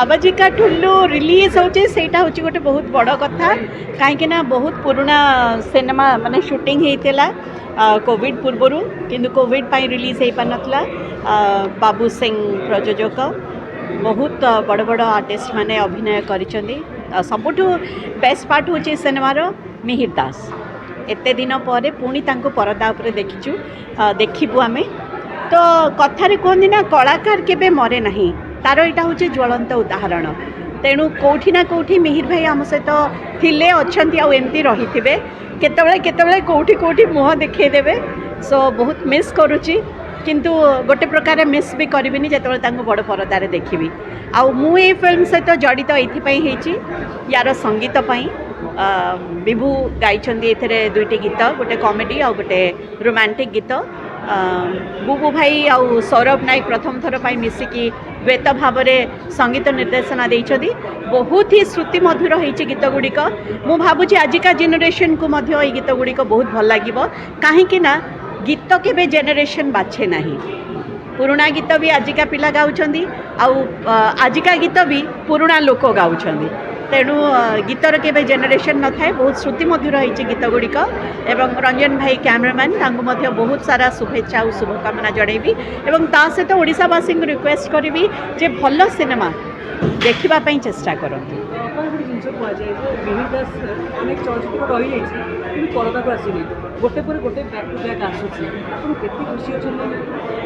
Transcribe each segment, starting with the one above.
बाबाजी का ठुल्लू रिलीज होचे सेटा होची गोटे बहुत बड़ कथा कहीं बहुत पुराना सिनेमा माने शूटिंग होता कोविड पूर्वर किंतु कोविड पाई रिलीज हो पारनथला बाबू सिंह प्रयोजक बहुत बड़ बड़ आर्टिस्ट माने अभिनय करिसेंती सबुठु बेस्ट पार्ट होची सिनेमार मिहिर दास एते दिन पर पुणी तांको परदा उपरे देखिचु देखिबु आमे तो कथारे कहते ना कलाकार केबे मरे नहीं तार यहाँ हूँ ज्वलंत उदाहरण तेणु कौटी ना कौटी मिहिर भाई आम सहित थिले अच्छी आमती रही थे केतबले कौटी कौटी मुह देखदेवे सो बहुत मिस करुच्ची किंतु गोटे प्रकार मिस भी करी जिते बड़ परदार देखी आउ ये फिल्म सहित जड़ित ये यार संगीत विभू गाई दुईटी गीत गोटे कॉमेडी आ गोटे रोमांटिक गीत बुबू भाई आउ सौरभ नायक प्रथम थर पर मिसिकी द्वैत भाव में संगीत निर्देशना देइछथि बहुत ही श्रुति मधुर होइछि गीत गुड़िक मु भाबुछि आजिका जेनेरेशन को मध्य गीत गुड़िक बहुत भल लागिबो काहेकि ना गीत केबे जेनेरेशन बाछे नाही पुराना गीत भी आजिका पिला गाउछन्ती आउ आजिका गीत भी पुराना लोक गाउछन्ती तेणु गीतर केबे जेनेरेशन न थाए बहुत श्रुति मधुर होइछि गीत गुड़िक एवं रंजन भाई कैमरामैन तांको मध्य बहुत सारा शुभेच्छा और शुभकामना जणैबी एवं ता सहित ओडिशावासी को रिक्वेस्ट करी जे भल सिनेमा देखिबा पई चेष्टा करंतु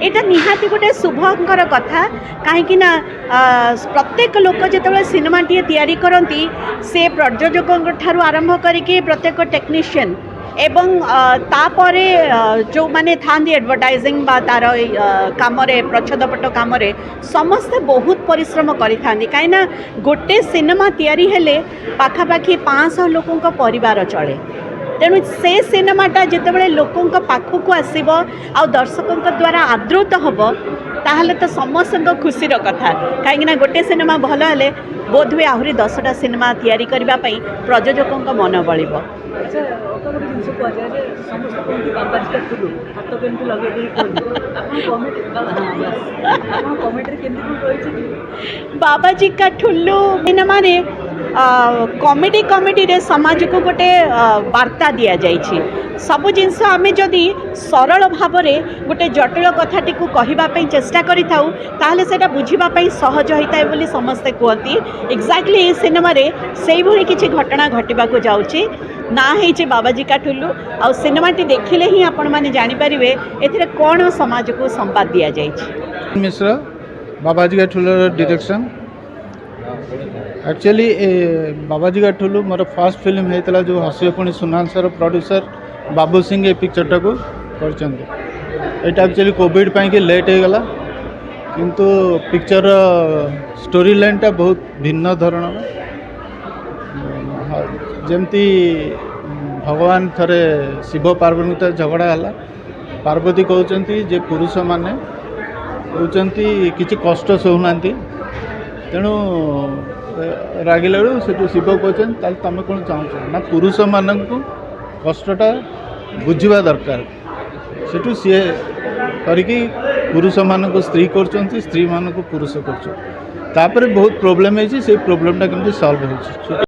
एटा निहाती गोटे शुभंकर कथा कहीं प्रत्येक लोक जिते सिनेमाटी तैयारी करती से प्रयोजकों ठारू आरंभ करके प्रत्येक टेक्नीशियन एवं तापर जो माने थांती एडवर्टाइजिंग बा तार काम प्रच्छदपट काम समस्ते बहुत परिश्रम करि कहीं गोटे सिनेमा तैयारी हेले पाखापाखि 500 लोकों परिवार चले तेणु से सिनेमाटा जितेबाला लोकों पाखक आसब आ दर्शकों द्वारा आदृत हम ताहले तो समस्त खुशीर कथा कहीं गोटे सिनेमा भल हेले बोधवे आहरी 10टा सिनेमा तैयारी करने प्रयोजकों मन बल बाबाजी का ठुल्लू सिनेमा कॉमेडी कॉमेडी रे समाज को गोटे वार्ता दि जाइए सबु जिनस आम जदि सरल भाव में गोटे जटिल कथाटी को कहवाई चेष्टा करें से बुझापी सहज होता है बोली समस्ते कहती एक्जाक्टली ये सिनेमा से किसी घटना घटवा जाऊँगी ना है बाबाजी का ठुल्लू आ सिनेमाटी देखिले ही आपण मैंने जानीपर ए कौन समाज को संवाद दि जाइए मिश्र बाबाजी का ठुल्लू डायरेक्शन एक्चुअली बाबाजी का ठुल्लू मोर फर्स्ट फिल्म होता जो हसीपुणी सुनान सर प्रोड्यूसर बाबू सिंह ए पिक्चरटा को कर एक्चुअली कोविड पाई लेट हो गला किंतु पिक्चर स्टोरी लाइनटा बहुत भिन्न धरण जमती भगवान थरे शिव पार्वती झगड़ा है पार्वती कहते जे पुरुष माने कहते किसी कष्ट सहूना तेणु रागिला से शिव कहते तुम कौन चाहूँ ना पुरुष मान कष्टटा बुझा दरकार सेठू सी करके पुरुष मान को स्त्री कर स्त्री मान को पुरुष कर बहुत प्रोब्लेम है प्रोब्लेमटा केमती सल्व हो।